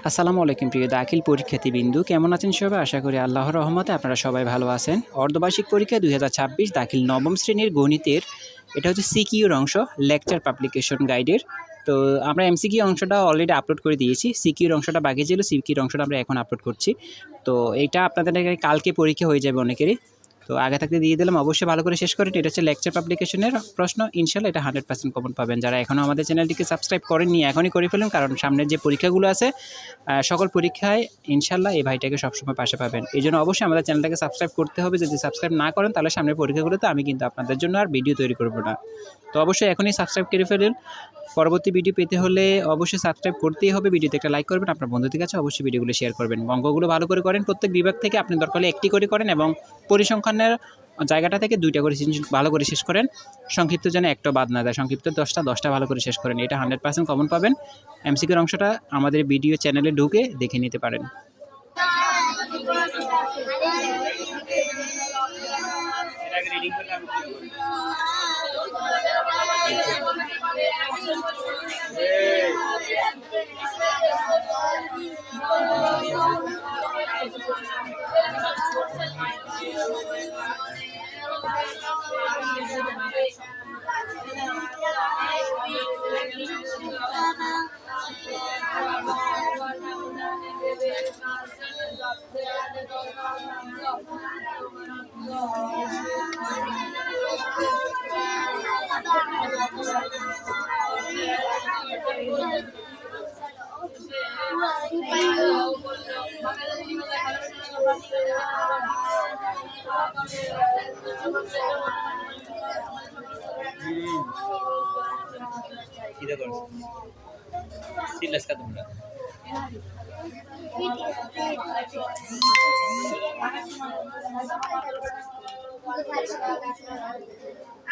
আসসালামু আলাইকুম প্রিয় দাখিল পরীক্ষার্থীবৃন্দু, কেমন আছেন সবাই? আশা করি আল্লাহর রহমতে আপনারা সবাই ভালো আছেন। অর্ধবার্ষিক পরীক্ষা ২০২৬ দাখিল নবম শ্রেণীর গণিতের এটা হচ্ছে সিকিউর অংশ, লেকচার পাবলিকেশন গাইডের। তো আমরা এমসিকিউ অংশটা অলরেডি আপলোড করে দিয়েছি, সিকিউর অংশটা বাকি ছিল, সিকিউর অংশটা আমরা এখন আপলোড করছি। তো এইটা আপনাদের কালকে পরীক্ষা হয়ে যাবে অনেকেরই, তো আগে থাকতে দিয়ে দিলাম, অবশ্যই ভালো করে শেষ করেন। এটা হচ্ছে লেকচার পাবলিকেশনের প্রশ্ন, ইনশাল্লাহ এটা 100% কমন পাবেন। যারা এখনও আমাদের চ্যানেলটিকে সাবস্ক্রাইব করেননি এখনই করে ফেলুন, কারণ সামনের যে পরীক্ষাগুলো আছে সকল পরীক্ষায় ইনশাল্লাহ এই ভাইটাকে সবসময় পাশে পাবেন। এই জন্য অবশ্যই আমাদের চ্যানেলটাকে সাবস্ক্রাইব করতে হবে। যদি সাবস্ক্রাইব না করেন তাহলে সামনের পরীক্ষাগুলোতে আমি কিন্তু আপনাদের জন্য আর ভিডিও তৈরি করব না। তো অবশ্যই এখনই সাবস্ক্রাইব করে ফেলুন। পরবর্তী ভিডিও পেতে হলে অবশ্যই সাবস্ক্রাইব করতেই হবে। ভিডিওতে একটা লাইক করবেন, আপনার বন্ধুদের কাছে অবশ্যই ভিডিওগুলো শেয়ার করবেন। অঙ্কগুলো ভালো করে করেন, প্রত্যেক বিভাগ থেকে আপনি দরকার হলে একটি করে করেন, এবং পরিসংখ্যানের জায়গাটা থেকে 2টা করে ভালো করে শেষ করেন। সংক্ষিপ্ত যেন একটা বাদ না দেয়, সংক্ষিপ্ত 10টা ভালো করে শেষ করেন। এটা 100% কমন পাবেন। এমসিকিউর অংশটা আমাদের ভিডিও চ্যানেলে ঢুকে দেখে নিতে পারেন।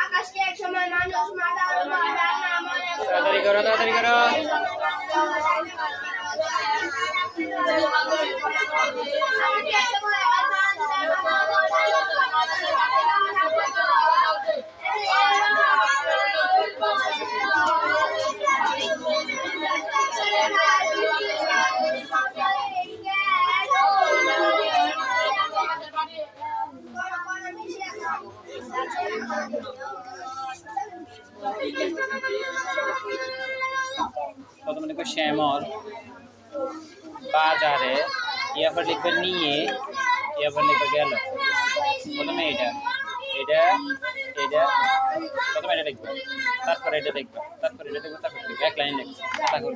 আকাশকে এক সময় মানুষ মাতার তাড়াতাড়ি করো, তাড়াতাড়ি করো। প্রথমে লিখবে শ্যামল বাজারে, ইয়ারপর লিখবে নিয়ে, ইয়ারপর লিখবে গেল। প্রথমে এটা এটা এটা প্রথমে এটা লিখবে, তারপরে এটা লিখবে, তারপরে এটা লিখবে, তারপরে লিখবে, এক লাইন লিখবে। তারপর